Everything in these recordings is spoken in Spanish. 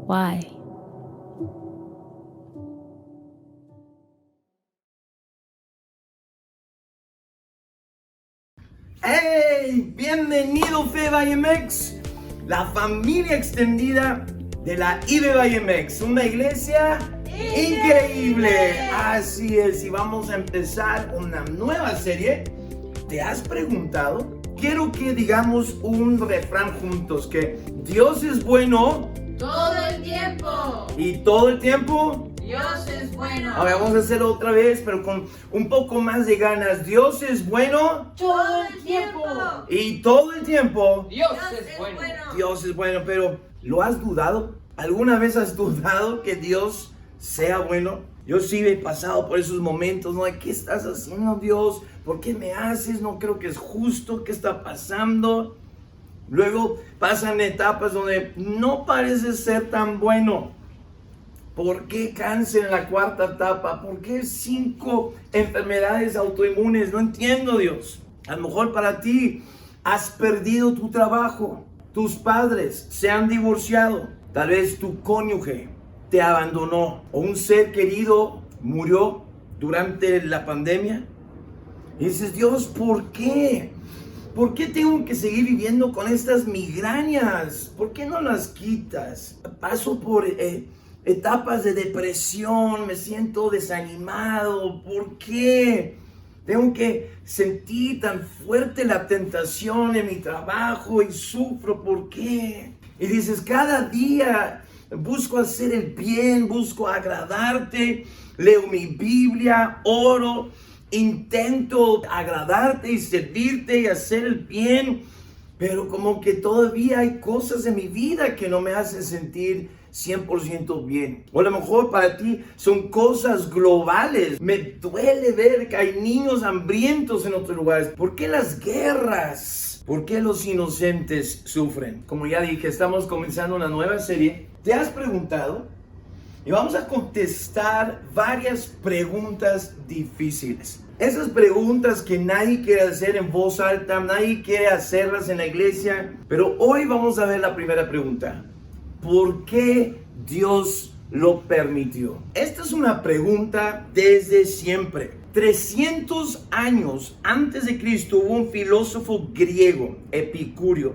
Why? ¡Hey! Bienvenido Fe Vallemex, la familia extendida de la IBE Vallemex, una iglesia increíble. Así es, y vamos a empezar una nueva serie. ¿Te has preguntado? Quiero que digamos un refrán juntos, que Dios es bueno todo el tiempo. y todo el tiempo. Dios es bueno. Ahora vamos a hacerlo otra vez, pero con un poco más de ganas. Dios es bueno Todo el tiempo. y todo el tiempo. Dios es bueno. Dios es bueno, pero ¿lo has dudado? ¿Alguna vez has dudado que Dios sea bueno? Yo sí he pasado por esos momentos, ¿no? ¿Qué estás haciendo, Dios? ¿Por qué me haces? No creo que es justo. ¿Qué está pasando? Luego pasan etapas donde no parece ser tan bueno. ¿Por qué cáncer en la cuarta etapa? ¿Por qué 5 enfermedades autoinmunes? No entiendo, Dios. A lo mejor para ti has perdido tu trabajo. Tus padres se han divorciado. Tal vez tu cónyuge te abandonó. O un ser querido murió durante la pandemia. Y dices, Dios, ¿por qué? ¿Por qué tengo que seguir viviendo con estas migrañas? ¿Por qué no las quitas? Paso por etapas de depresión, me siento desanimado. ¿Por qué? Tengo que sentir tan fuerte la tentación en mi trabajo y sufro. ¿Por qué? Y dices, cada día busco hacer el bien, busco agradarte, leo mi Biblia, oro, intento agradarte y servirte y hacer el bien, pero como que todavía hay cosas en mi vida que no me hacen sentir 100% bien. O a lo mejor para ti son cosas globales. Me duele ver que hay niños hambrientos en otros lugares. ¿Por qué las guerras? ¿Por qué los inocentes sufren? Como ya dije, estamos comenzando una nueva serie. ¿Te has preguntado? Y vamos a contestar varias preguntas difíciles. Esas preguntas que nadie quiere hacer en voz alta, nadie quiere hacerlas en la iglesia. Pero hoy vamos a ver la primera pregunta. ¿Por qué Dios lo permitió? Esta es una pregunta desde siempre. 300 años antes de Cristo hubo un filósofo griego, Epicúreo,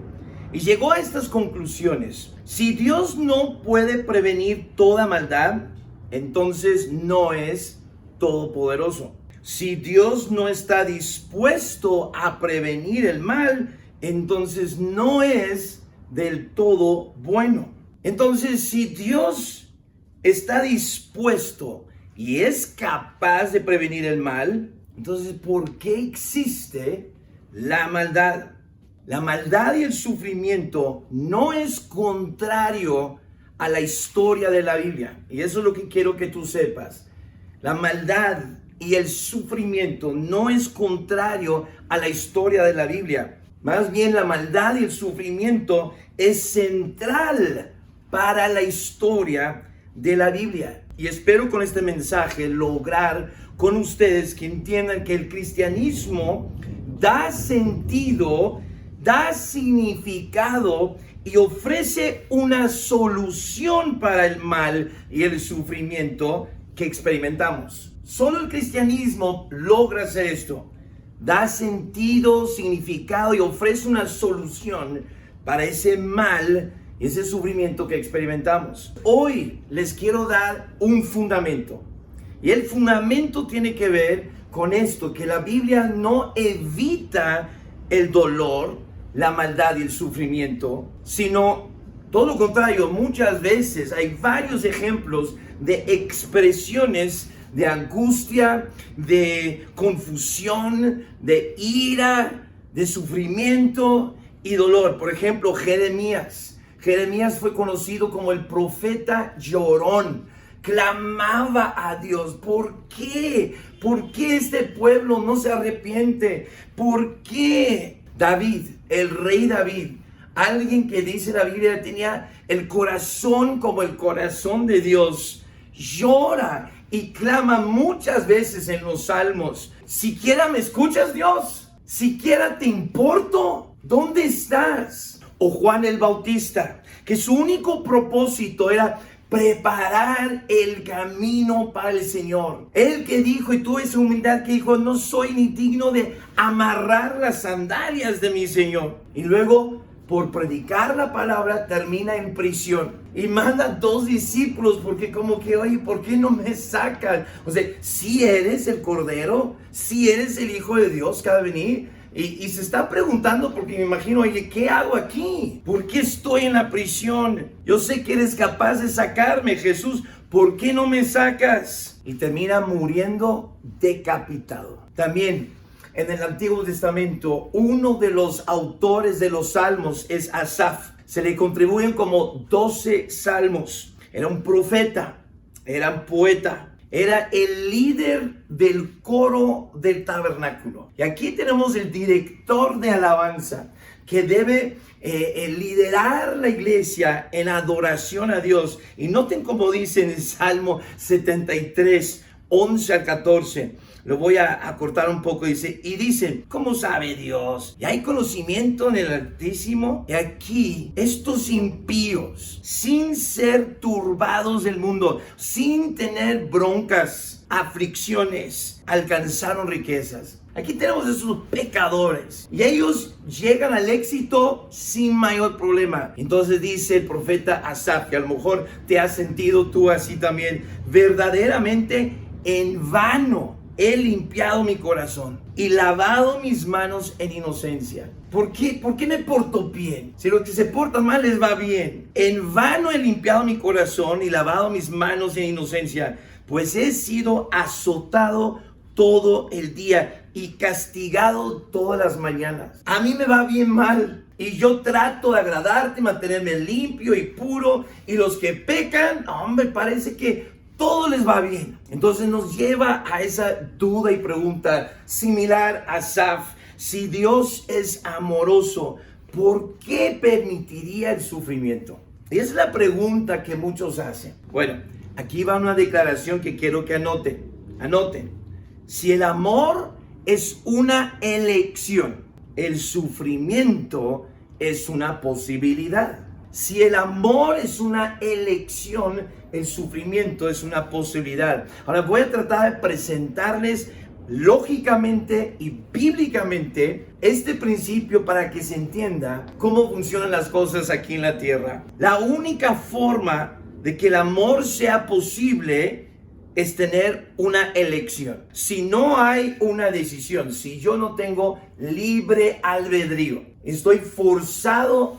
y llegó a estas conclusiones. Si Dios no puede prevenir toda maldad, entonces no es todopoderoso. Si Dios no está dispuesto a prevenir el mal, entonces no es del todo bueno. Entonces, si Dios está dispuesto y es capaz de prevenir el mal, entonces, ¿por qué existe la maldad? La maldad y el sufrimiento no es contrario a la historia de la Biblia. Y eso es lo que quiero que tú sepas. La maldad y el sufrimiento no es contrario a la historia de la Biblia. Más bien, la maldad y el sufrimiento es central para la historia de la Biblia. Y espero con este mensaje lograr con ustedes que entiendan que el cristianismo da sentido, da significado y ofrece una solución para el mal y el sufrimiento que experimentamos. Solo el cristianismo logra hacer esto. Da sentido, significado y ofrece una solución para ese mal y ese sufrimiento que experimentamos. Hoy les quiero dar un fundamento. Y el fundamento tiene que ver con esto, que la Biblia no evita el dolor, la maldad y el sufrimiento, sino todo lo contrario. Muchas veces hay varios ejemplos de expresiones de angustia, de confusión, de ira, de sufrimiento y dolor. Por ejemplo, Jeremías. Jeremías fue conocido como el profeta llorón. Clamaba a Dios. ¿Por qué? ¿Por qué este pueblo no se arrepiente? ¿Por qué? David, el rey David, alguien que dice la Biblia tenía el corazón como el corazón de Dios, llora y clama muchas veces en los salmos. ¿Siquiera me escuchas, Dios? ¿Siquiera te importo? ¿Dónde estás? O Juan el Bautista, que su único propósito era preparar el camino para el Señor. Él que dijo, y tuvo esa humildad que dijo, no soy ni digno de amarrar las sandalias de mi Señor. Y luego, por predicar la palabra, termina en prisión. Y manda 2 discípulos porque como que, oye, ¿por qué no me sacan? O sea, si eres el Cordero, si eres el Hijo de Dios que ha de venir. Y se está preguntando porque me imagino, oye, ¿qué hago aquí? ¿Por qué estoy en la prisión? Yo sé que eres capaz de sacarme, Jesús. ¿Por qué no me sacas? Y termina muriendo decapitado. También en el Antiguo Testamento, uno de los autores de los salmos es Asaf. Se le contribuyen como 12 salmos. Era un profeta, era un poeta. Era el líder del coro del tabernáculo. Y aquí tenemos el director de alabanza que debe liderar la iglesia en adoración a Dios. Y noten cómo dice en el Salmo 73, 11 al 14. Lo voy a cortar un poco. Dice, ¿cómo sabe Dios? ¿Y hay conocimiento en el Altísimo? Y aquí, estos impíos, sin ser turbados del mundo, sin tener broncas, aflicciones, alcanzaron riquezas. Aquí tenemos a esos pecadores y ellos llegan al éxito sin mayor problema. Entonces dice el profeta Asaf, que a lo mejor te has sentido tú así también, verdaderamente en vano he limpiado mi corazón y lavado mis manos en inocencia. ¿Por qué? ¿Por qué me porto bien? Si los que se portan mal les va bien. En vano he limpiado mi corazón y lavado mis manos en inocencia, pues he sido azotado todo el día y castigado todas las mañanas. A mí me va bien mal y yo trato de agradarte, mantenerme limpio y puro, y los que pecan, hombre, parece que todo les va bien. Entonces nos lleva a esa duda y pregunta similar a Asaf. Si Dios es amoroso, ¿por qué permitiría el sufrimiento? Y esa es la pregunta que muchos hacen. Bueno, aquí va una declaración que quiero que anoten. Anoten. Si el amor es una elección, el sufrimiento es una posibilidad. Si el amor es una elección, el sufrimiento es una posibilidad. Ahora voy a tratar de presentarles lógicamente y bíblicamente este principio para que se entienda cómo funcionan las cosas aquí en la tierra. La única forma de que el amor sea posible es tener una elección. Si no hay una decisión, si yo no tengo libre albedrío, estoy forzado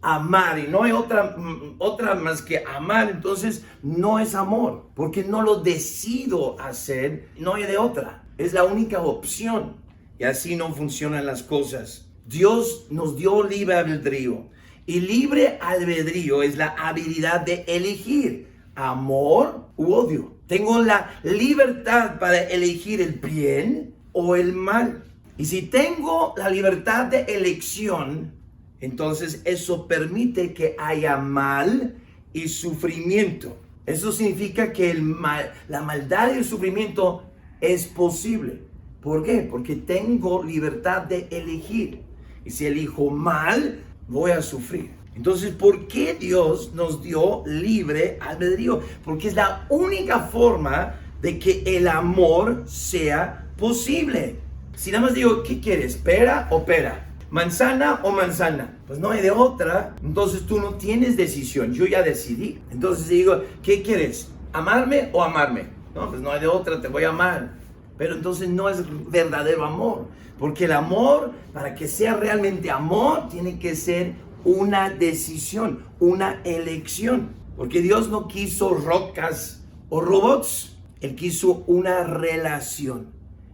a amar y no hay otra más que amar, entonces no es amor, porque no lo decido hacer, no hay de otra. Es la única opción y así no funcionan las cosas. Dios nos dio libre albedrío y libre albedrío es la habilidad de elegir amor u odio. Tengo la libertad para elegir el bien o el mal. Y si tengo la libertad de elección, entonces eso permite que haya mal y sufrimiento. Eso significa que la maldad y el sufrimiento es posible. ¿Por qué? Porque tengo libertad de elegir. Y si elijo mal, voy a sufrir. Entonces, ¿por qué Dios nos dio libre albedrío? Porque es la única forma de que el amor sea posible. Si nada más digo, ¿qué quieres? ¿Pera o pera? ¿Manzana o manzana? Pues no hay de otra. Entonces tú no tienes decisión. Yo ya decidí. Entonces digo, ¿qué quieres? ¿Amarme o amarme? No, pues no hay de otra, te voy a amar. Pero entonces no es verdadero amor. Porque el amor, para que sea realmente amor, tiene que ser una decisión, una elección. Porque Dios no quiso rocas o robots. Él quiso una relación.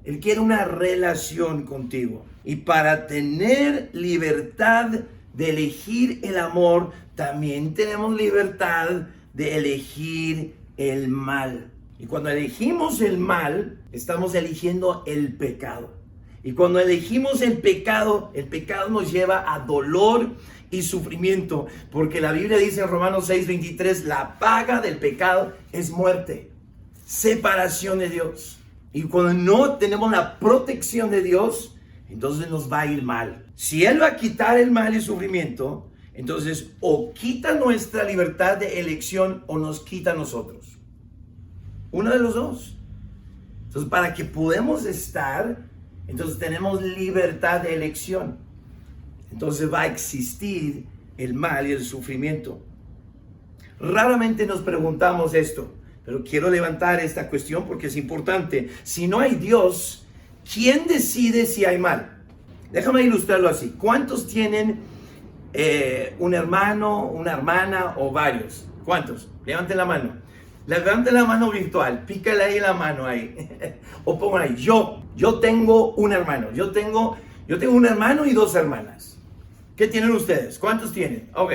Él quiere una relación contigo. Y para tener libertad de elegir el amor, también tenemos libertad de elegir el mal. Y cuando elegimos el mal, estamos eligiendo el pecado. Y cuando elegimos el pecado nos lleva a dolor y sufrimiento. Porque la Biblia dice en Romanos 6:23, la paga del pecado es muerte, separación de Dios. Y cuando no tenemos la protección de Dios, entonces nos va a ir mal. Si Él va a quitar el mal y el sufrimiento, Entonces, o quita nuestra libertad de elección o nos quita a nosotros. Uno de los dos. Entonces, para que podamos estar, entonces tenemos libertad de elección. Entonces va a existir el mal y el sufrimiento. Raramente nos preguntamos esto, pero quiero levantar esta cuestión porque es importante. Si no hay Dios, ¿quién decide si hay mal? Déjame ilustrarlo así. ¿Cuántos tienen un hermano, una hermana o varios? ¿Cuántos? Levanten la mano. Levanten la mano virtual. Pícale ahí la mano ahí. O pongan ahí. Yo tengo un hermano. Yo tengo un hermano y 2 hermanas. ¿Qué tienen ustedes? ¿Cuántos tienen? Ok.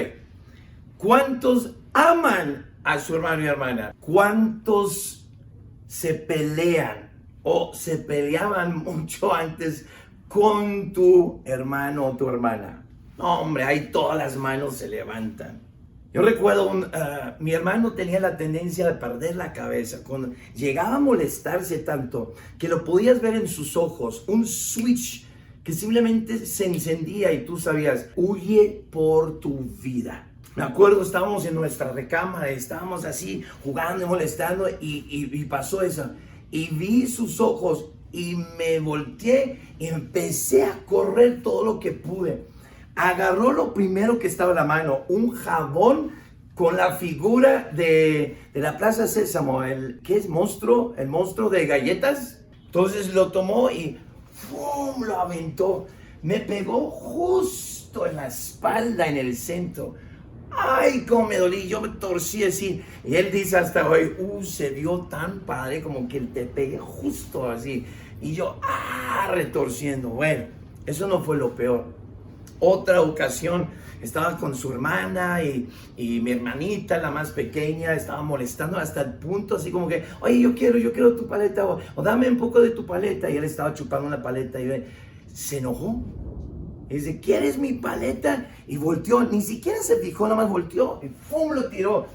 ¿Cuántos aman a su hermano y hermana? ¿Cuántos se pelean o se peleaban mucho antes con tu hermano o tu hermana? No, hombre, ahí todas las manos se levantan. Yo recuerdo, mi hermano tenía la tendencia de perder la cabeza. Cuando llegaba a molestarse tanto que lo podías ver en sus ojos, un switch que simplemente se encendía y tú sabías, huye por tu vida. Me acuerdo, estábamos en nuestra recámara, estábamos así jugando y molestando y pasó eso. Y vi sus ojos y me volteé y empecé a correr todo lo que pude. Agarró lo primero que estaba en la mano, un jabón con la figura de la Plaza Sésamo, ¿qué es? ¿Monstruo? ¿El monstruo de galletas? Entonces lo tomó y ¡fum! Lo aventó. Me pegó justo en la espalda, en el centro. ¡Ay, cómo me dolí! Yo me torcí así. Y él dice hasta hoy, se vio tan padre como que te pegué justo así. Y yo, retorciendo. Bueno, eso no fue lo peor. Otra ocasión, estaba con su hermana y mi hermanita, la más pequeña, estaba molestando hasta el punto así como que, oye, yo quiero tu paleta o dame un poco de tu paleta. Y él estaba chupando una paleta y se enojó. Y dice, ¿quieres mi paleta? Y volteó, ni siquiera se fijó, nada más volteó y ¡pum! Lo tiró.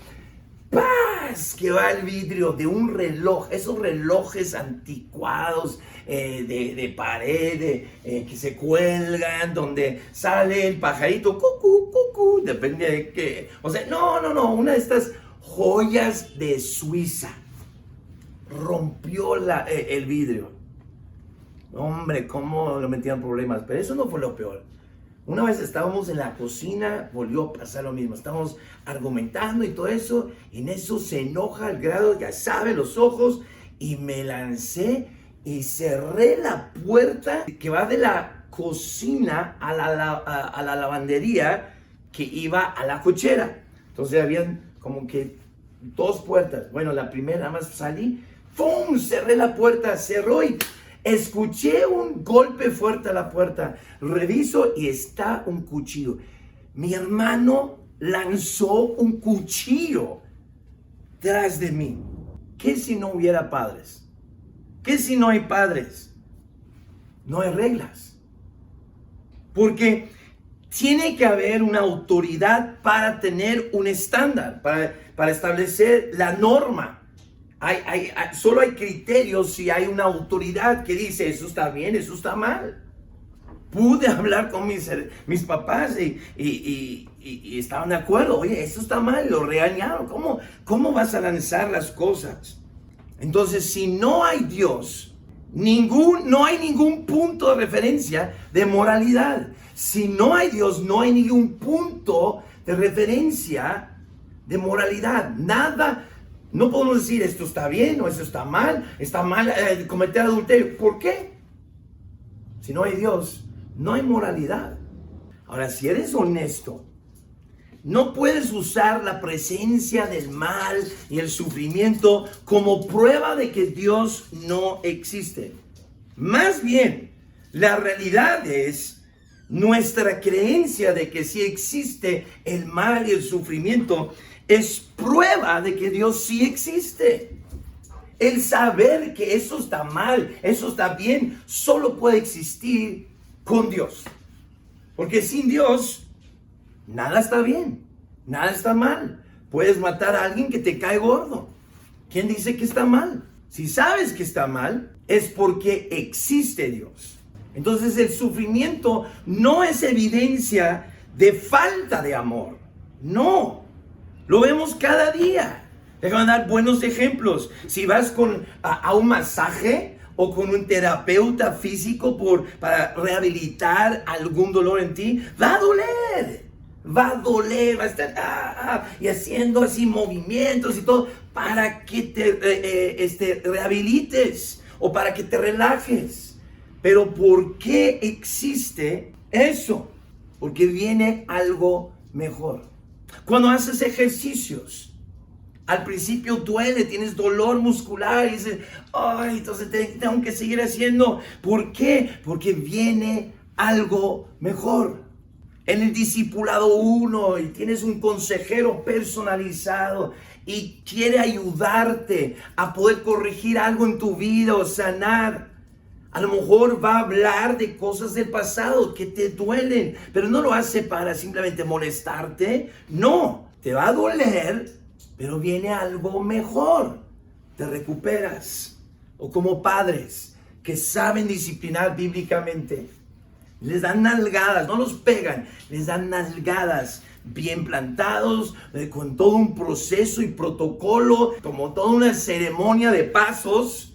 ¡Paz! Que va el vidrio de un reloj, esos relojes anticuados de pared, que se cuelgan, donde sale el pajarito, cucú, cucú, depende de qué. O sea, no, una de estas joyas de Suiza. Rompió el vidrio. Hombre, cómo lo metían problemas, pero eso no fue lo peor. Una vez estábamos en la cocina, volvió a pasar lo mismo. Estábamos argumentando y todo eso, y en eso se enoja al grado, ya sabe, los ojos, y me lancé y cerré la puerta que va de la cocina a la lavandería que iba a la cochera. Entonces habían como que 2 puertas. Bueno, la primera nada más salí, ¡pum! Cerré la puerta, cerró y escuché un golpe fuerte a la puerta. Reviso y está un cuchillo. Mi hermano lanzó un cuchillo tras de mí. ¿Qué si no hubiera padres? ¿Qué si no hay padres? No hay reglas. Porque tiene que haber una autoridad para tener un estándar, para establecer la norma. Solo hay criterios si hay una autoridad que dice eso está bien, eso está mal. Pude hablar con mis papás y estaban de acuerdo. Oye, eso está mal, lo regañaron. ¿Cómo vas a lanzar las cosas? Entonces, si no hay Dios, no hay ningún punto de referencia de moralidad. Si no hay Dios, no hay ningún punto de referencia de moralidad. Nada. No podemos decir esto está bien o esto está mal cometer adulterio. ¿Por qué? Si no hay Dios, no hay moralidad. Ahora, si eres honesto, no puedes usar la presencia del mal y el sufrimiento como prueba de que Dios no existe. Más bien, la realidad es nuestra creencia de que sí existe el mal y el sufrimiento es prueba de que Dios sí existe. El saber que eso está mal, eso está bien, solo puede existir con Dios. Porque sin Dios, nada está bien, nada está mal. Puedes matar a alguien que te cae gordo. ¿Quién dice que está mal? Si sabes que está mal, es porque existe Dios. Entonces el sufrimiento no es evidencia de falta de amor. No, lo vemos cada día. Déjame dar buenos ejemplos. Si vas a un masaje o con un terapeuta físico para rehabilitar algún dolor en ti, va a doler, va a estar y haciendo así movimientos y todo para que te rehabilites o para que te relajes. Pero ¿por qué existe eso? Porque viene algo mejor. Cuando haces ejercicios, al principio duele, tienes dolor muscular y dices, ay, entonces tengo que seguir haciendo. ¿Por qué? Porque viene algo mejor. En el discipulado 1 y tienes un consejero personalizado y quiere ayudarte a poder corregir algo en tu vida o sanar. A lo mejor va a hablar de cosas del pasado que te duelen, pero no lo hace para simplemente molestarte. No, te va a doler, pero viene algo mejor. Te recuperas. O como padres que saben disciplinar bíblicamente, les dan nalgadas, no los pegan, les dan nalgadas bien plantados, con todo un proceso y protocolo, como toda una ceremonia de pasos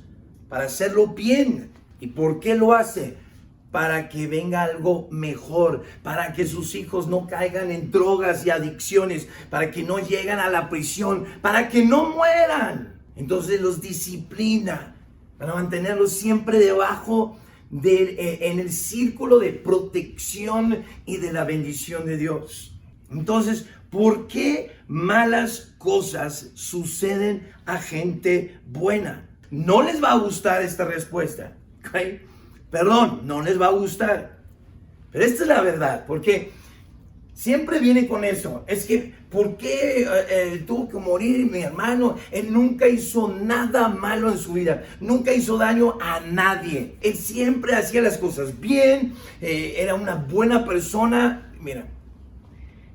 para hacerlo bien. ¿Y por qué lo hace? Para que venga algo mejor, para que sus hijos no caigan en drogas y adicciones, para que no lleguen a la prisión, para que no mueran. Entonces los disciplina para mantenerlos siempre debajo en el círculo de protección y de la bendición de Dios. Entonces, ¿por qué malas cosas suceden a gente buena? No les va a gustar esta respuesta. ¿Okay? Perdón, no les va a gustar. Pero esta es la verdad, porque siempre viene con eso. Es que, ¿por qué tuvo que morir mi hermano? Él nunca hizo nada malo en su vida. Nunca hizo daño a nadie. Él siempre hacía las cosas bien. Era una buena persona. Mira,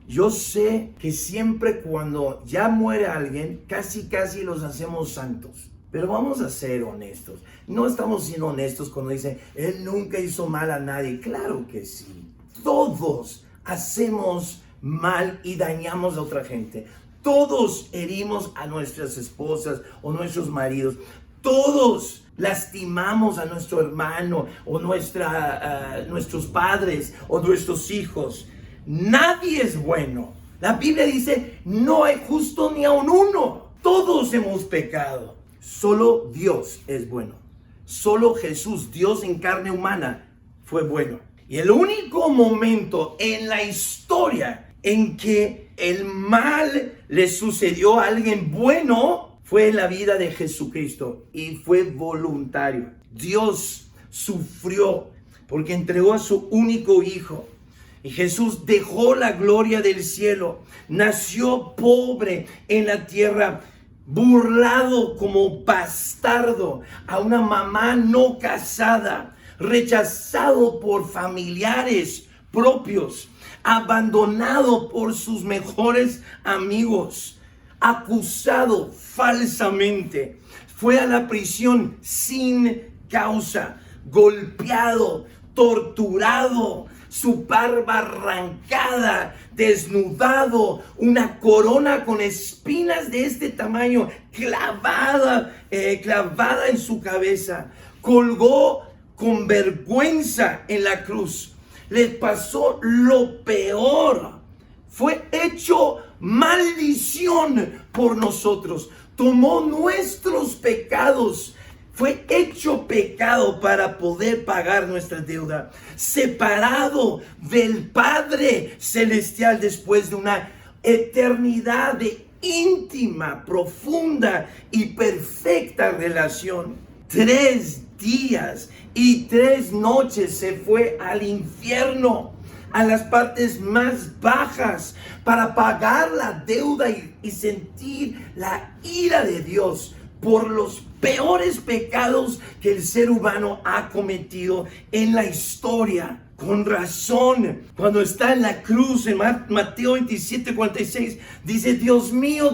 yo sé que siempre cuando ya muere alguien, casi los hacemos santos. Pero vamos a ser honestos. No estamos siendo honestos cuando dicen, él nunca hizo mal a nadie. Claro que sí. Todos hacemos mal y dañamos a otra gente. Todos herimos a nuestras esposas o nuestros maridos. Todos lastimamos a nuestro hermano o nuestros padres o nuestros hijos. Nadie es bueno. La Biblia dice, no hay justo ni aun uno. Todos hemos pecado. Solo Dios es bueno. Solo Jesús, Dios en carne humana, fue bueno. Y el único momento en la historia en que el mal le sucedió a alguien bueno fue en la vida de Jesucristo. Y fue voluntario. Dios sufrió porque entregó a su único hijo. Y Jesús dejó la gloria del cielo. Nació pobre en la tierra, burlado como bastardo a una mamá no casada, rechazado por familiares propios, abandonado por sus mejores amigos, acusado falsamente, fue a la prisión sin causa, golpeado, torturado, su barba arrancada, desnudado, una corona con espinas de este tamaño clavada en su cabeza, colgó con vergüenza en la cruz, le pasó lo peor, fue hecho maldición por nosotros, tomó nuestros pecados. Fue hecho pecado para poder pagar nuestra deuda. Separado del Padre Celestial después de una eternidad de íntima, profunda y perfecta relación. 3 días y 3 noches se fue al infierno, a las partes más bajas, para pagar la deuda y sentir la ira de Dios por los peores pecados que el ser humano ha cometido en la historia. Con razón, cuando está en la cruz en Mateo 27:46, dice, Dios mío,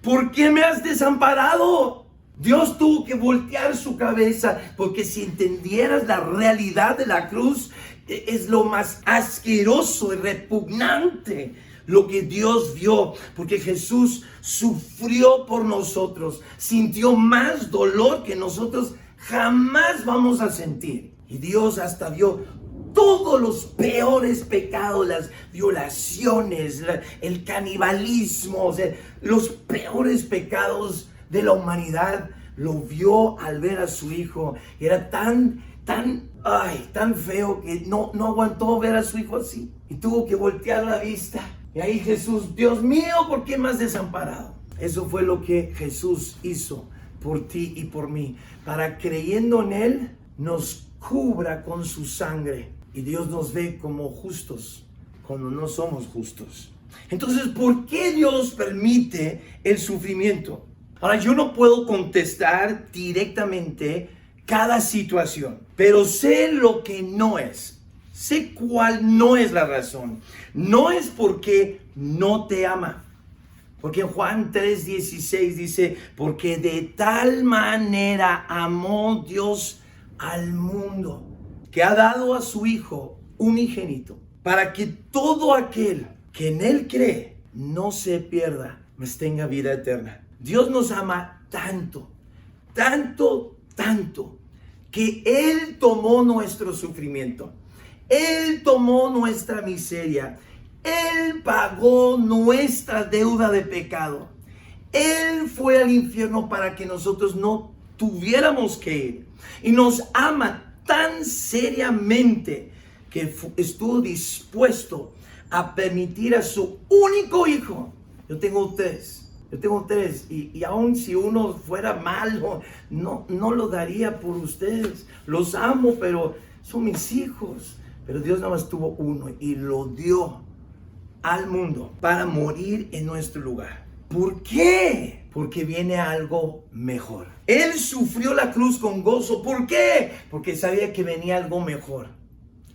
¿por qué me has desamparado? Dios tuvo que voltear su cabeza, porque si entendieras la realidad de la cruz, es lo más asqueroso y repugnante lo que Dios vio, porque Jesús sufrió por nosotros, sintió más dolor que nosotros jamás vamos a sentir. Y Dios hasta vio todos los peores pecados, las violaciones, el canibalismo, o sea, los peores pecados de la humanidad, lo vio al ver a su hijo. Era tan feo que no aguantó ver a su hijo así. Y tuvo que voltear la vista. Y ahí Jesús, Dios mío, ¿por qué me has desamparado? Eso fue lo que Jesús hizo por ti y por mí. Para creyendo en Él, nos cubra con su sangre. Y Dios nos ve como justos cuando no somos justos. Entonces, ¿por qué Dios permite el sufrimiento? Ahora, yo no puedo contestar directamente cada situación, pero sé lo que no es. Sé cuál no es la razón. No es porque no te ama. Porque en Juan 3:16 dice, porque de tal manera amó Dios al mundo, que ha dado a su Hijo unigénito, para que todo aquel que en Él cree no se pierda, mas tenga vida eterna. Dios nos ama tanto, tanto, tanto, que Él tomó nuestro sufrimiento. Él tomó nuestra miseria. Él pagó nuestra deuda de pecado. Él fue al infierno para que nosotros no tuviéramos que ir. Y nos ama tan seriamente que estuvo dispuesto a permitir a su único hijo. Yo tengo tres y aun si uno fuera malo, no lo daría por ustedes. Los amo, pero son mis hijos. Pero Dios nada más tuvo uno y lo dio al mundo para morir en nuestro lugar. ¿Por qué? Porque viene algo mejor. Él sufrió la cruz con gozo. ¿Por qué? Porque sabía que venía algo mejor.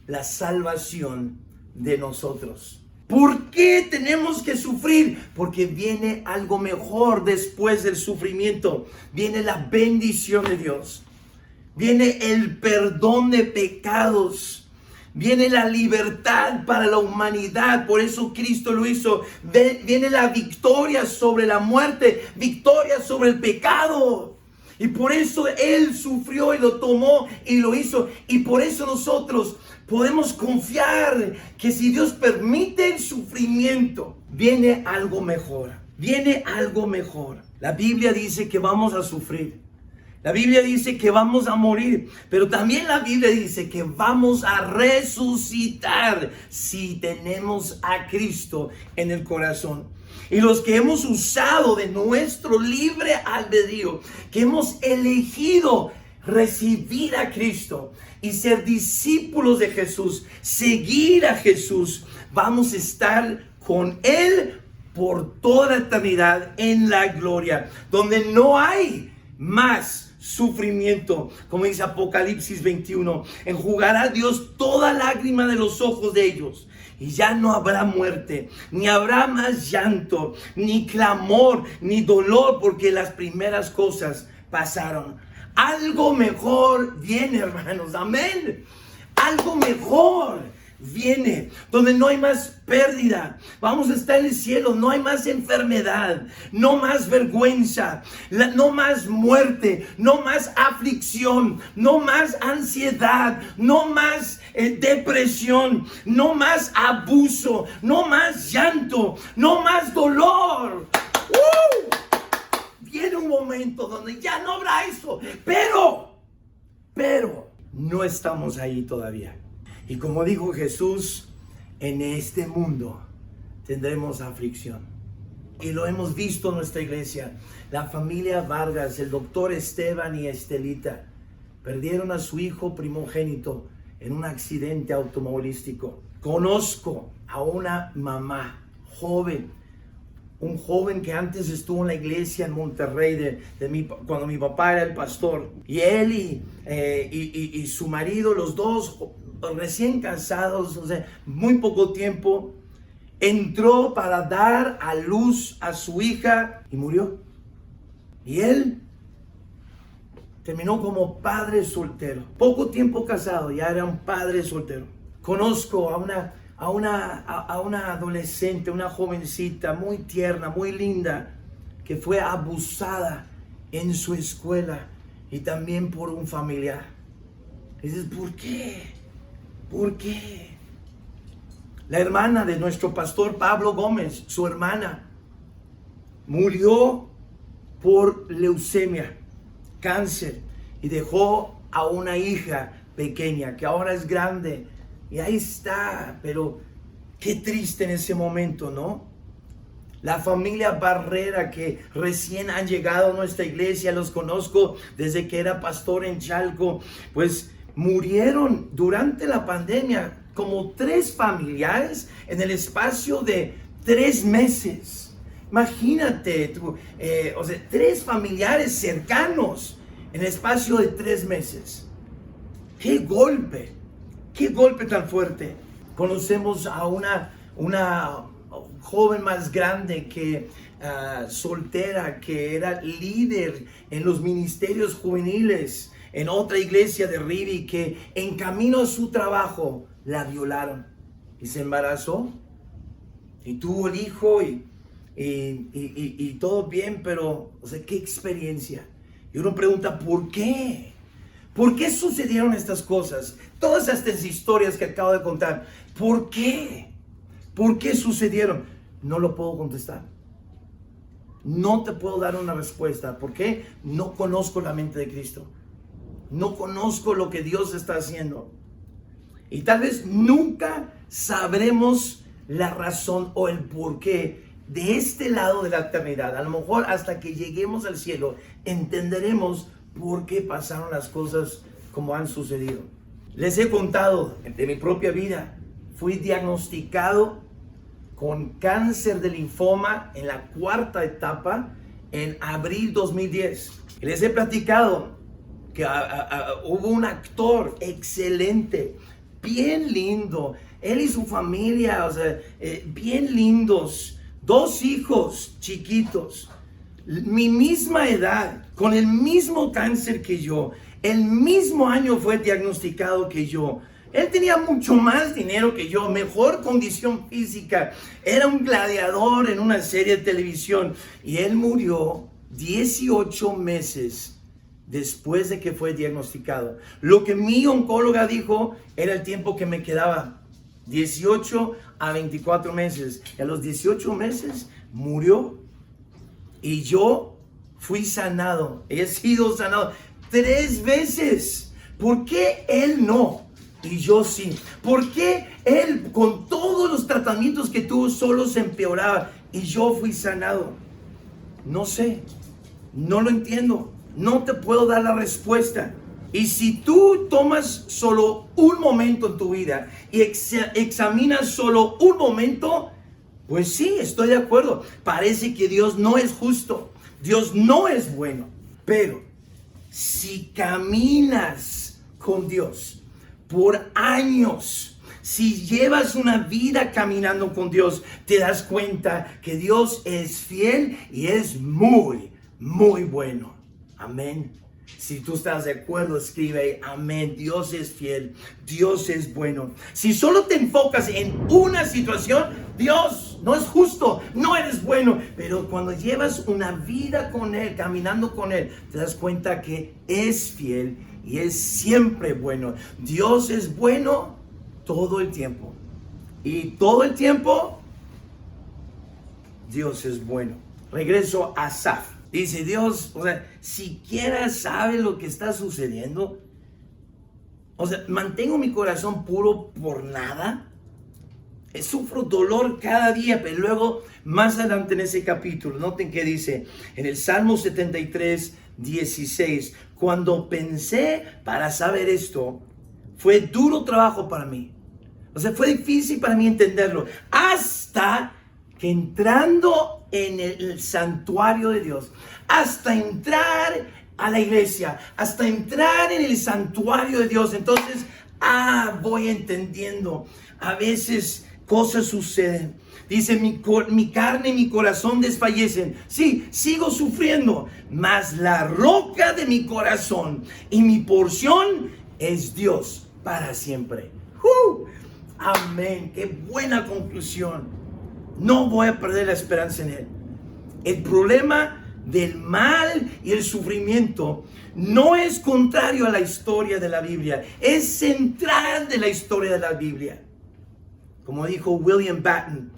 La salvación de nosotros. ¿Por qué tenemos que sufrir? Porque viene algo mejor después del sufrimiento. Viene la bendición de Dios. Viene el perdón de pecados. Viene la libertad para la humanidad. Por eso Cristo lo hizo. Viene la victoria sobre la muerte. Victoria sobre el pecado. Y por eso Él sufrió y lo tomó y lo hizo. Y por eso nosotros podemos confiar que si Dios permite el sufrimiento, viene algo mejor. Viene algo mejor. La Biblia dice que vamos a sufrir. La Biblia dice que vamos a morir, pero también la Biblia dice que vamos a resucitar si tenemos a Cristo en el corazón. Y los que hemos usado de nuestro libre albedrío, que hemos elegido recibir a Cristo y ser discípulos de Jesús, seguir a Jesús, vamos a estar con Él por toda la eternidad en la gloria, donde no hay más sufrimiento, como dice Apocalipsis 21, enjugará Dios toda lágrima de los ojos de ellos, y ya no habrá muerte, ni habrá más llanto, ni clamor, ni dolor, porque las primeras cosas pasaron. Algo mejor viene, hermanos, amén. Algo mejor viene, donde no hay más pérdida. Vamos a estar en el cielo, no hay más enfermedad, no más vergüenza, no más muerte, no más aflicción, no más ansiedad, no más depresión, no más abuso, no más llanto, no más dolor. Viene un momento donde ya no habrá eso, pero no estamos ahí todavía. Y como dijo Jesús, en este mundo tendremos aflicción. Y lo hemos visto en nuestra iglesia. La familia Vargas, el doctor Esteban y Estelita, perdieron a su hijo primogénito en un accidente automovilístico. Conozco a una mamá joven, un joven que antes estuvo en la iglesia en Monterrey cuando mi papá era el pastor. Y él y su marido, los dos recién casados, o sea, muy poco tiempo, entró para dar a luz a su hija y murió. Y él terminó como padre soltero. Poco tiempo casado, ya era un padre soltero. Conozco a una adolescente, una jovencita muy tierna, muy linda, que fue abusada en su escuela y también por un familiar. Y dices, ¿por qué? ¿Por qué? La hermana de nuestro pastor Pablo Gómez, su hermana, murió por leucemia, cáncer, y dejó a una hija pequeña que ahora es grande y ahí está. Pero qué triste en ese momento, ¿no? La familia Barrera, que recién han llegado a nuestra iglesia, los conozco desde que era pastor en Chalco, pues murieron durante la pandemia como 3 familiares en el espacio de 3 meses. Imagínate tú, 3 familiares cercanos en el espacio de 3 meses. ¡Qué golpe! ¡Qué golpe tan fuerte! Conocemos a una joven más grande que soltera, que era líder en los ministerios juveniles en otra iglesia de Rivi, que en camino a su trabajo la violaron y se embarazó y tuvo el hijo y todo bien, pero qué experiencia. Y uno pregunta, ¿por qué? ¿Por qué sucedieron estas cosas? Todas estas historias que acabo de contar, ¿por qué? ¿Por qué sucedieron? No lo puedo contestar. No te puedo dar una respuesta. ¿Por qué? No conozco la mente de Cristo. No conozco lo que Dios está haciendo. Y tal vez nunca sabremos la razón o el porqué de este lado de la eternidad. A lo mejor hasta que lleguemos al cielo entenderemos por qué pasaron las cosas como han sucedido. Les he contado de mi propia vida. Fui diagnosticado con cáncer de linfoma en la 4ª etapa en abril 2010. Les he platicado que hubo un actor excelente, bien lindo, él y su familia, bien lindos, 2 hijos chiquitos, mi misma edad, con el mismo cáncer que yo, el mismo año fue diagnosticado que yo. Él tenía mucho más dinero que yo, mejor condición física, era un gladiador en una serie de televisión y él murió 18 meses después de que fue diagnosticado. Lo que mi oncóloga dijo era el tiempo que me quedaba, 18 a 24 meses. Y a los 18 meses murió y yo fui sanado, he sido sanado 3 veces. ¿Por qué él no? Y yo sí. ¿Por qué él, con todos los tratamientos que tuvo, solo se empeoraba y yo fui sanado? No sé, no lo entiendo, no te puedo dar la respuesta. Y si tú tomas solo un momento en tu vida y examinas solo un momento, pues sí, estoy de acuerdo. Parece que Dios no es justo, Dios no es bueno. Pero si caminas con Dios por años, si llevas una vida caminando con Dios, te das cuenta que Dios es fiel y es muy, muy bueno. Amén. Si tú estás de acuerdo, escribe amén. Dios es fiel, Dios es bueno. Si solo te enfocas en una situación, Dios no es justo, no eres bueno. Pero cuando llevas una vida con Él, caminando con Él, te das cuenta que es fiel y es siempre bueno. Dios es bueno todo el tiempo. Y todo el tiempo, Dios es bueno. Regreso a Asaf. Dice Dios, siquiera sabe lo que está sucediendo. Mantengo mi corazón puro por nada. Sufro dolor cada día, pero luego más adelante en ese capítulo, noten que dice en el Salmo 73, 16, cuando pensé para saber esto, fue duro trabajo para mí. Fue difícil para mí entenderlo, hasta que entrando en el santuario de Dios, hasta entrar a la iglesia, hasta entrar en el santuario de Dios, entonces, voy entendiendo. A veces cosas suceden. Dice, mi carne y mi corazón desfallecen. Sí, sigo sufriendo, mas la roca de mi corazón y mi porción es Dios para siempre. Amén. Qué buena conclusión. No voy a perder la esperanza en Él. El problema del mal y el sufrimiento no es contrario a la historia de la Biblia. Es central de la historia de la Biblia. Como dijo William Batten,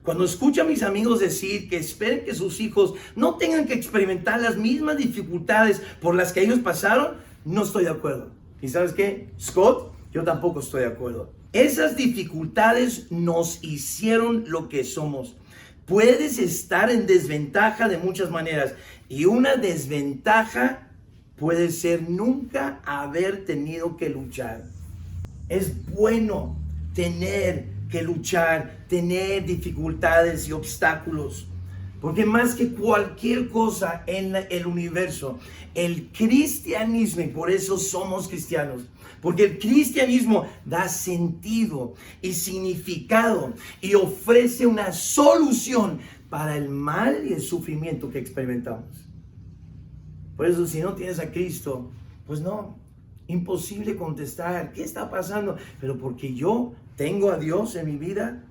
cuando escucho a mis amigos decir que esperen que sus hijos no tengan que experimentar las mismas dificultades por las que ellos pasaron, no estoy de acuerdo. ¿Y sabes qué, Scott? Yo tampoco estoy de acuerdo. Esas dificultades nos hicieron lo que somos. Puedes estar en desventaja de muchas maneras, y una desventaja puede ser nunca haber tenido que luchar. Es bueno tener que luchar, tener dificultades y obstáculos, porque más que cualquier cosa en el universo, el cristianismo, y por eso somos cristianos, porque el cristianismo da sentido y significado y ofrece una solución para el mal y el sufrimiento que experimentamos. Por eso, si no tienes a Cristo, pues no, imposible contestar, ¿qué está pasando? Pero porque yo tengo a Dios en mi vida,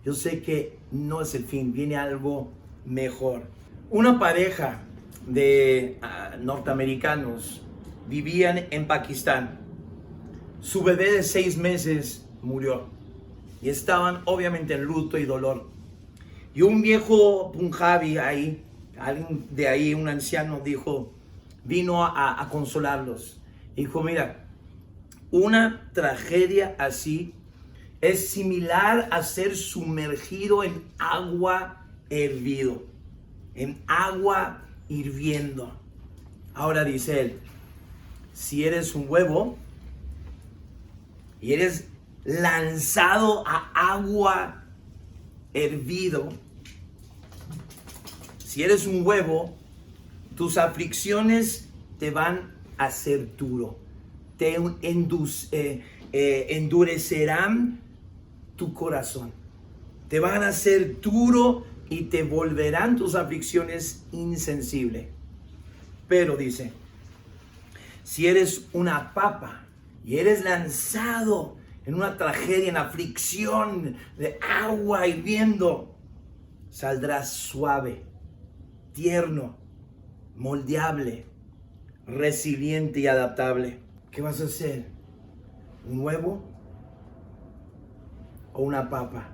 yo sé que no es el fin, viene algo mejor. Una pareja de norteamericanos vivían en Pakistán. Su bebé de 6 meses murió y estaban obviamente en luto y dolor. Y un viejo punjabi ahí, alguien de ahí, un anciano, vino a consolarlos. Dijo, mira, una tragedia así es similar a ser sumergido en agua hervido, en agua hirviendo. Ahora dice él, si eres un huevo y eres lanzado a agua hervido, si eres un huevo, tus aflicciones te van a hacer duro, te endurecerán tu corazón, te van a hacer duro y te volverán tus aflicciones insensible. Pero dice, si eres una papa y eres lanzado en una tragedia, en aflicción de agua hirviendo, saldrás suave, tierno, moldeable, resiliente y adaptable. ¿Qué vas a hacer? ¿Un huevo o una papa?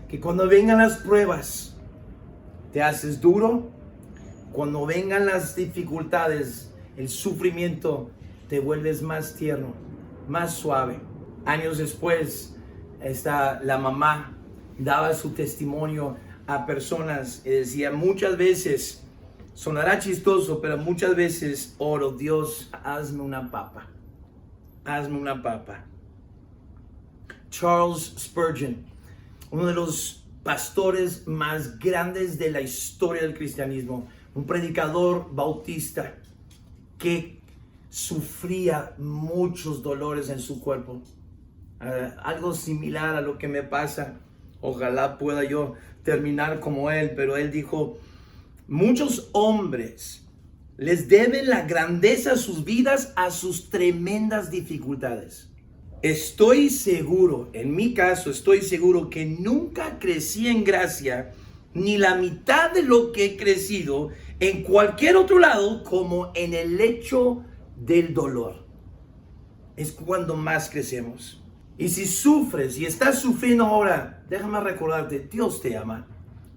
Que cuando vengan las pruebas, te haces duro. Cuando vengan las dificultades, el sufrimiento, te vuelves más tierno, más suave. Años después, la mamá daba su testimonio a personas y decía, muchas veces, sonará chistoso, pero muchas veces oro, Dios, hazme una papa, hazme una papa. Charles Spurgeon, uno de los pastores más grandes de la historia del cristianismo, un predicador bautista que sufría muchos dolores en su cuerpo, algo similar a lo que me pasa. Ojalá pueda yo terminar como él, pero él dijo, muchos hombres les deben la grandeza de sus vidas a sus tremendas dificultades. Estoy seguro, en mi caso, estoy seguro que nunca crecí en gracia, ni la mitad de lo que he crecido en cualquier otro lado, como en el hecho del dolor. Es cuando más crecemos. Y si sufres y estás sufriendo ahora, déjame recordarte, Dios te ama.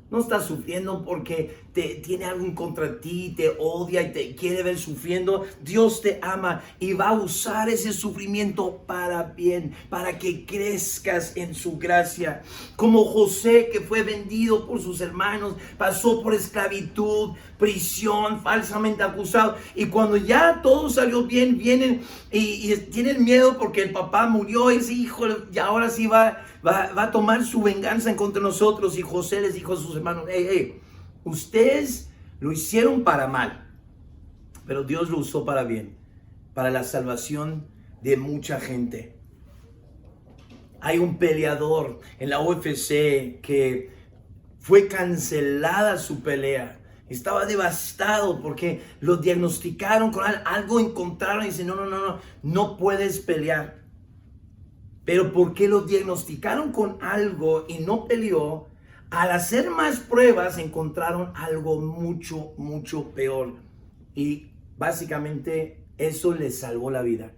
No estás sufriendo porque tiene algo en contra ti, te odia y te quiere ver sufriendo. Dios te ama y va a usar ese sufrimiento para bien, para que crezcas en su gracia. Como José, que fue vendido por sus hermanos, pasó por esclavitud, prisión, falsamente acusado. Y cuando ya todo salió bien, vienen y tienen miedo porque el papá murió. Y dice, hijo, y ahora sí va a tomar su venganza en contra de nosotros. Y José les dijo a sus hermanos, hey, ustedes lo hicieron para mal, pero Dios lo usó para bien, para la salvación de mucha gente. Hay un peleador en la UFC que fue cancelada su pelea. Estaba devastado porque lo diagnosticaron con algo, encontraron y dice, no puedes pelear. Pero porque lo diagnosticaron con algo y no peleó, al hacer más pruebas encontraron algo mucho, mucho peor. Y básicamente eso le salvó la vida.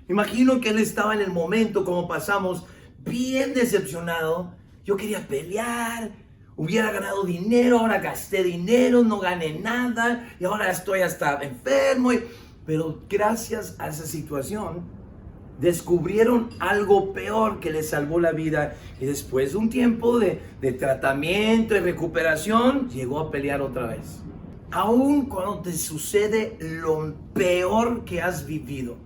Me imagino que él estaba en el momento, como pasamos, bien decepcionado. Yo quería pelear, hubiera ganado dinero, ahora gasté dinero, no gané nada y ahora estoy hasta enfermo. Pero gracias a esa situación, descubrieron algo peor que le salvó la vida. Y después de un tiempo de tratamiento y recuperación, llegó a pelear otra vez. Aún cuando te sucede lo peor que has vivido,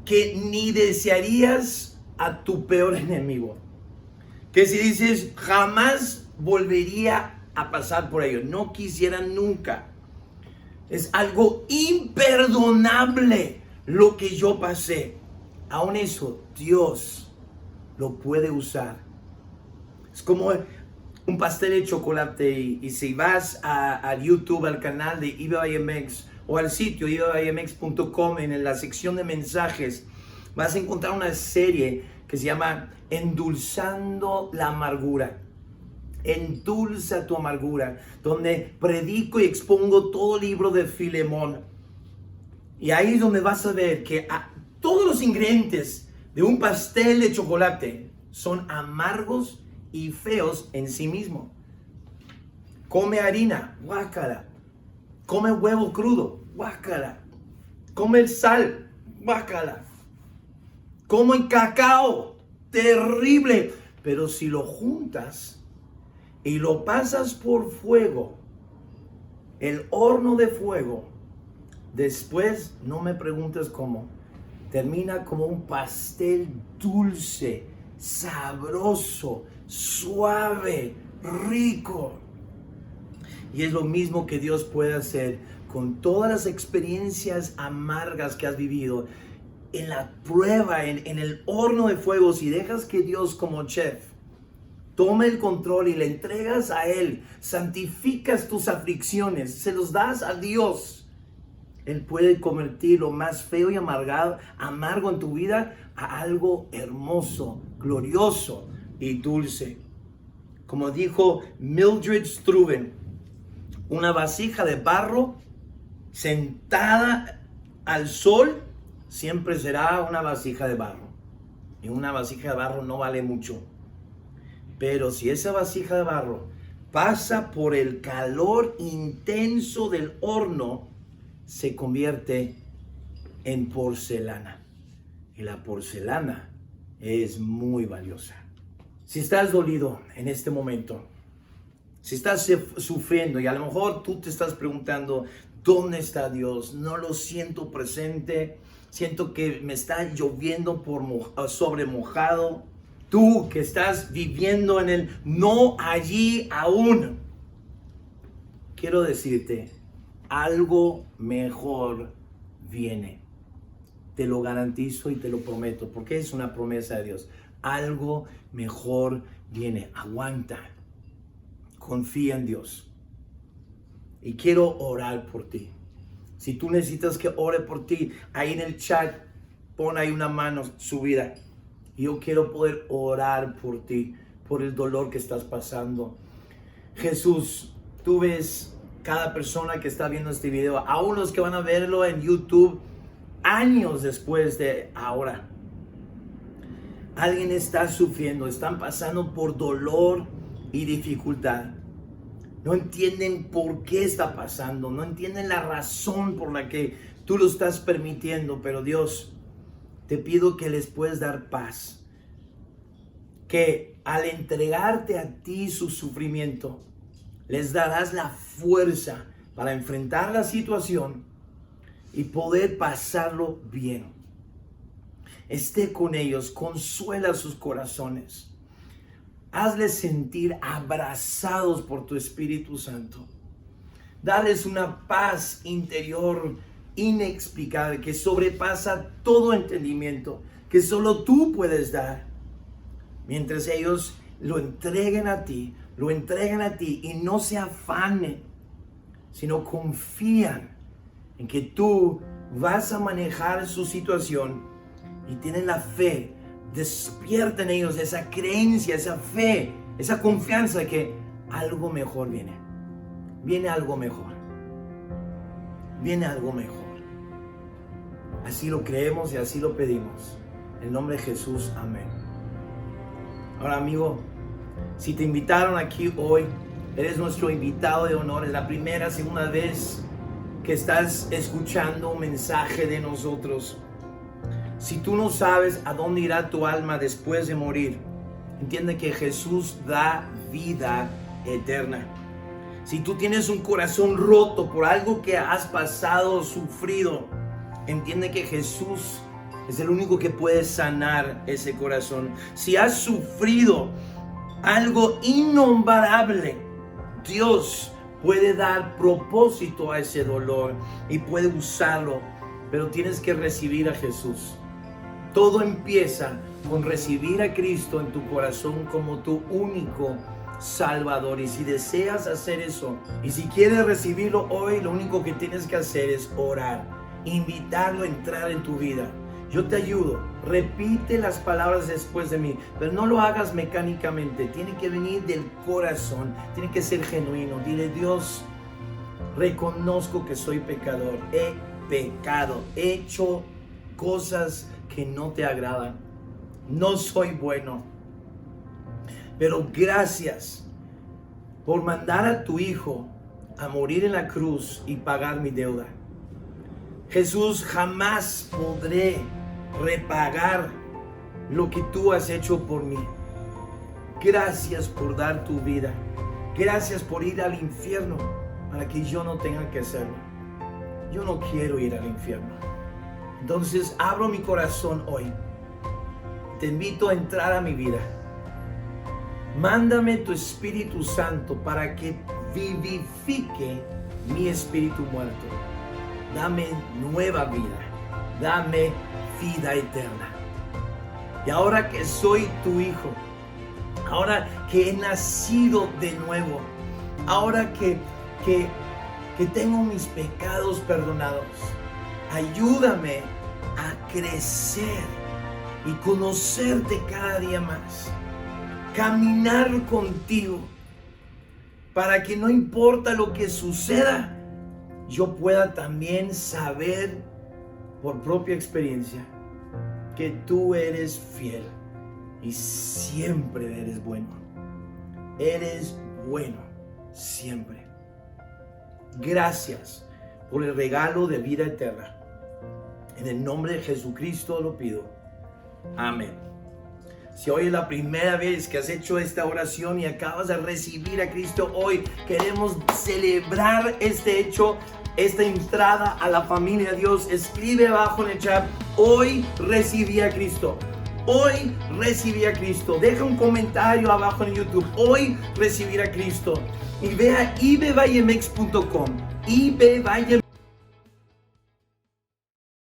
que ni desearías a tu peor enemigo, que si dices jamás volvería a pasar por ello, no quisiera nunca, es algo imperdonable lo que yo pasé, aún eso Dios lo puede usar. Es como un pastel de chocolate y si vas a YouTube, al canal de IBMX o al sitio ibmx.com, en la sección de mensajes vas a encontrar una serie que se llama Endulzando la Amargura. Endulza tu amargura, donde predico y expongo todo el libro de Filemón. Y ahí es donde vas a ver que todos los ingredientes de un pastel de chocolate son amargos y feos en sí mismo. Come harina, guácala. Come huevo crudo, guácala. Come sal, guácala. Come cacao, terrible. Pero si lo juntas y lo pasas por fuego, el horno de fuego, después, no me preguntes cómo, termina como un pastel dulce, sabroso, suave, rico. Y es lo mismo que Dios puede hacer con todas las experiencias amargas que has vivido. En la prueba, en el horno de fuego, si dejas que Dios como chef tome el control y le entregas a Él, santificas tus aflicciones, se los das a Dios, Él puede convertir lo más feo y amargo en tu vida a algo hermoso, glorioso y dulce. Como dijo Mildred Struven, una vasija de barro sentada al sol siempre será una vasija de barro. Y una vasija de barro no vale mucho. Pero si esa vasija de barro pasa por el calor intenso del horno, se convierte en porcelana. Y la porcelana es muy valiosa. Si estás dolido en este momento, si estás sufriendo y a lo mejor tú te estás preguntando, ¿dónde está Dios? No lo siento presente, siento que me está lloviendo sobre mojado. Tú que estás viviendo en el no allí aún, quiero decirte, algo mejor viene. Te lo garantizo y te lo prometo, porque es una promesa de Dios. Algo mejor viene. Aguanta. Confía en Dios. Y quiero orar por ti. Si tú necesitas que ore por ti, ahí en el chat, pon ahí una mano subida. Y yo quiero poder orar por ti, por el dolor que estás pasando. Jesús, tú ves cada persona que está viendo este video, aún los que van a verlo en YouTube años después de ahora. Alguien está sufriendo, están pasando por dolor y dificultad. No entienden por qué está pasando, no entienden la razón por la que tú lo estás permitiendo, pero Dios, te pido que les puedas dar paz, que al entregarte a ti su sufrimiento, les darás la fuerza para enfrentar la situación y poder pasarlo bien. Esté con ellos, consuela sus corazones. Hazles sentir abrazados por tu Espíritu Santo. Dales una paz interior inexplicable que sobrepasa todo entendimiento, que solo tú puedes dar. Mientras ellos lo entreguen a ti y no se afanen, sino confían en que tú vas a manejar su situación y tienen la fe despierta en ellos esa creencia, esa fe, esa confianza de que algo mejor viene. Viene algo mejor. Viene algo mejor. Así lo creemos y así lo pedimos. En el nombre de Jesús, amén. Ahora, amigo, si te invitaron aquí hoy, eres nuestro invitado de honor. Es la primera, segunda vez que estás escuchando un mensaje de nosotros. Si tú no sabes a dónde irá tu alma después de morir, entiende que Jesús da vida eterna. Si tú tienes un corazón roto por algo que has pasado o sufrido, entiende que Jesús es el único que puede sanar ese corazón. Si has sufrido algo innombrable, Dios puede dar propósito a ese dolor y puede usarlo, pero tienes que recibir a Jesús. Todo empieza con recibir a Cristo en tu corazón como tu único Salvador. Y si deseas hacer eso, y si quieres recibirlo hoy, lo único que tienes que hacer es orar, invitarlo a entrar en tu vida. Yo te ayudo, repite las palabras después de mí, pero no lo hagas mecánicamente, tiene que venir del corazón, tiene que ser genuino. Dile: Dios, reconozco que soy pecador, he pecado, he hecho cosas que no te agradan, no soy bueno, pero gracias por mandar a tu Hijo a morir en la cruz y pagar mi deuda. Jesús, jamás podré repagar lo que tú has hecho por mí. Gracias por dar tu vida. Gracias por ir al infierno para que yo no tenga que hacerlo. Yo no quiero ir al infierno. Entonces abro mi corazón hoy. Te invito a entrar a mi vida. Mándame tu Espíritu Santo para que vivifique mi espíritu muerto. Dame nueva vida. Dame vida eterna. Y ahora que soy tu hijo, ahora que he nacido de nuevo, ahora que tengo mis pecados perdonados, ayúdame a crecer y conocerte cada día más, caminar contigo, para que no importa lo que suceda, yo pueda también saber por propia experiencia que tú eres fiel y siempre eres bueno. Eres bueno siempre. Gracias por el regalo de vida eterna. En el nombre de Jesucristo lo pido. Amén. Si hoy es la primera vez que has hecho esta oración y acabas de recibir a Cristo, hoy queremos celebrar este hecho, esta entrada a la familia de Dios. Escribe abajo en el chat: hoy recibí a Cristo. Hoy recibí a Cristo. Deja un comentario abajo en YouTube: hoy recibí a Cristo. Y ve a ibvallemex.com, ibvallemex.com,